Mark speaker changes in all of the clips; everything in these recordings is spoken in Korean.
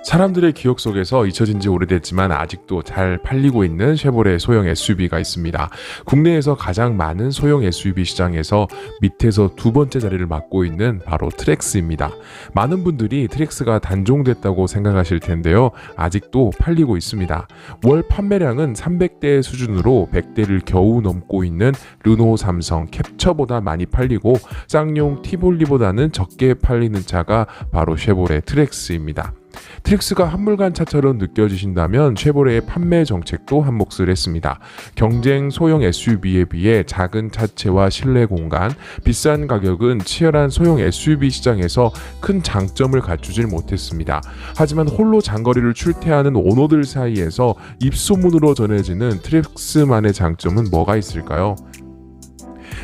Speaker 1: 사람들의 기억 속에서 잊혀진 지 오래됐지만 아직도 잘 팔리고 있는 쉐보레 소형 SUV가 있습니다. 국내에서 가장 많은 소형 SUV 시장에서 밑에서 두 번째 자리를 맡고 있는 바로 트랙스입니다. 많은 분들이 트랙스가 단종됐다고 생각하실 텐데요. 아직도 팔리고 있습니다. 월 판매량은 300대 수준으로 100대를 겨우 넘고 있는 르노, 삼성, 캡처보다 많이 팔리고 쌍용 티볼리보다는 적게 팔리는 차가 바로 쉐보레 트랙스입니다. 트랙스가 한물간 차처럼 느껴지신다면 쉐보레의 판매 정책도 한몫을 했습니다. 경쟁 소형 SUV에 비해 작은 차체와 실내 공간, 비싼 가격은 치열한 소형 SUV 시장에서 큰 장점을 갖추질 못했습니다. 하지만 홀로 장거리를 출퇴하는 오너들 사이에서 입소문으로 전해지는 트랙스만의 장점은 뭐가 있을까요?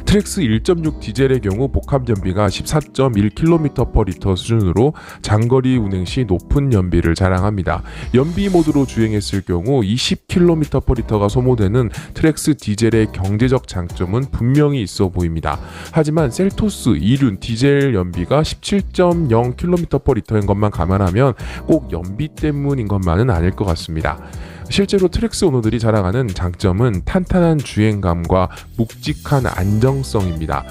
Speaker 1: 트랙스 1.6 디젤의 경우 복합 연비가 14.1km/L 수준으로 장거리 운행 시 높은 연비를 자랑합니다. 연비 모드로 주행했을 경우 20km/L가 소모되는 트랙스 디젤의 경제적 장점은 분명히 있어 보입니다. 하지만 셀토스 2륜 디젤 연비가 17.0km/L인 것만 감안하면 꼭 연비 때문인 것만은 아닐 것 같습니다. 실제로 트랙스 오너들이 자랑하는 장점은 탄탄한 주행감과 묵직한 안정성입니다.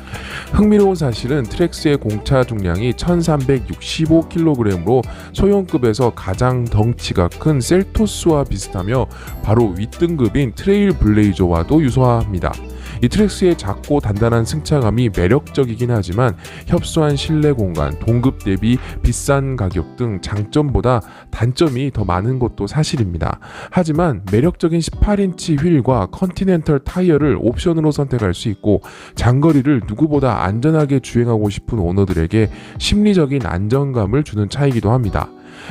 Speaker 1: 흥미로운 사실은 트랙스의 공차 중량이 1365kg으로 소형급에서 가장 덩치가 큰 셀토스와 비슷하며 바로 윗등급인 트레일 블레이저와도 유사합니다. 이 트랙스의 작고 단단한 승차감이 매력적이긴 하지만 협소한 실내 공간, 동급 대비 비싼 가격 등 장점보다 단점이 더 많은 것도 사실입니다. 하지만 매력적인 18인치 휠과 컨티넨털 타이어를 옵션으로 선택할 수 있고 장거리를 누구보다 안전하게 주행하고 싶은 오너들에게 심리적인 안정감을 주는 차이기도 합니다.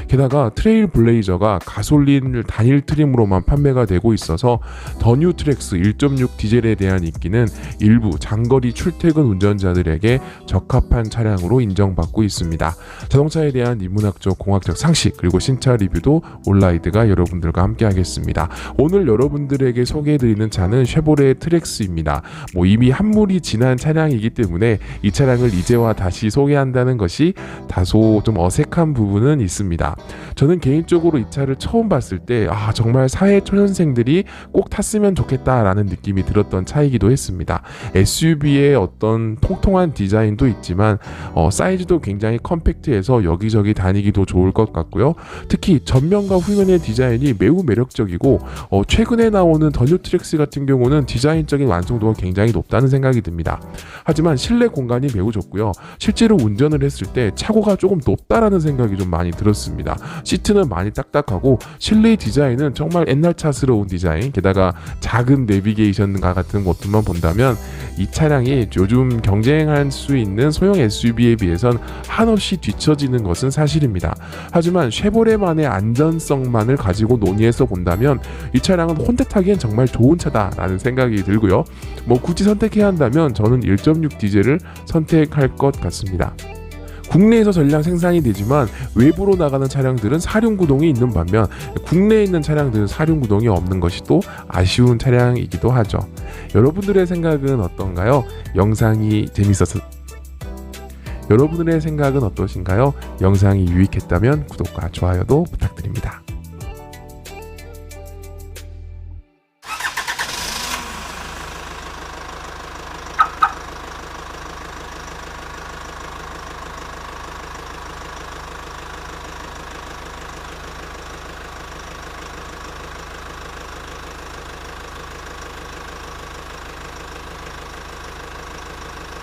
Speaker 1: 게다가 트레일 블레이저가 가솔린 단일 트림으로만 판매가 되고 있어서 더 뉴 트랙스 1.6 디젤에 대한 인기는 일부 장거리 출퇴근 운전자들에게 적합한 차량으로 인정받고 있습니다. 자동차에 대한 인문학적 공학적 상식 그리고 신차 리뷰도 온라이드가 여러분들과 함께 하겠습니다. 오늘 여러분들에게 소개해드리는 차는 쉐보레 트랙스입니다. 이미 한물이 지난 차량이기 때문에 이 차량을 이제와 다시 소개한다는 것이 다소 좀 어색한 부분은 있습니다. 저는 개인적으로 이 차를 처음 봤을 때 정말 사회 초년생들이 꼭 탔으면 좋겠다라는 느낌이 들었던 차이기도 했습니다. SUV의 어떤 통통한 디자인도 있지만 사이즈도 굉장히 컴팩트해서 여기저기 다니기도 좋을 것 같고요. 특히 전면과 후면의 디자인이 매우 매력적이고 최근에 나오는 더 뉴 트랙스 같은 경우는 디자인적인 완성도가 굉장히 높다는 생각이 듭니다. 하지만 실내 공간이 매우 좋고요. 실제로 운전을 했을 때 차고가 조금 높다라는 생각이 좀 많이 들었습니다. 시트는 많이 딱딱하고 실내 디자인은 정말 옛날 차스러운 디자인, 게다가 작은 내비게이션과 같은 것들만 본다면 이 차량이 요즘 경쟁할 수 있는 소형 SUV에 비해선 한없이 뒤처지는 것은 사실입니다. 하지만 쉐보레만의 안전성만을 가지고 논의해서 본다면 이 차량은 혼자 타기엔 정말 좋은 차다라는 생각이 들고요. 굳이 선택해야 한다면 저는 1.6 디젤을 선택할 것 같습니다. 국내에서 전량 생산이 되지만 외부로 나가는 차량들은 사륜구동이 있는 반면 국내에 있는 차량들은 사륜구동이 없는 것이 또 아쉬운 차량이기도 하죠. 여러분들의 생각은 어떤가요? 여러분들의 생각은 어떠신가요? 영상이 유익했다면 구독과 좋아요도 부탁드립니다.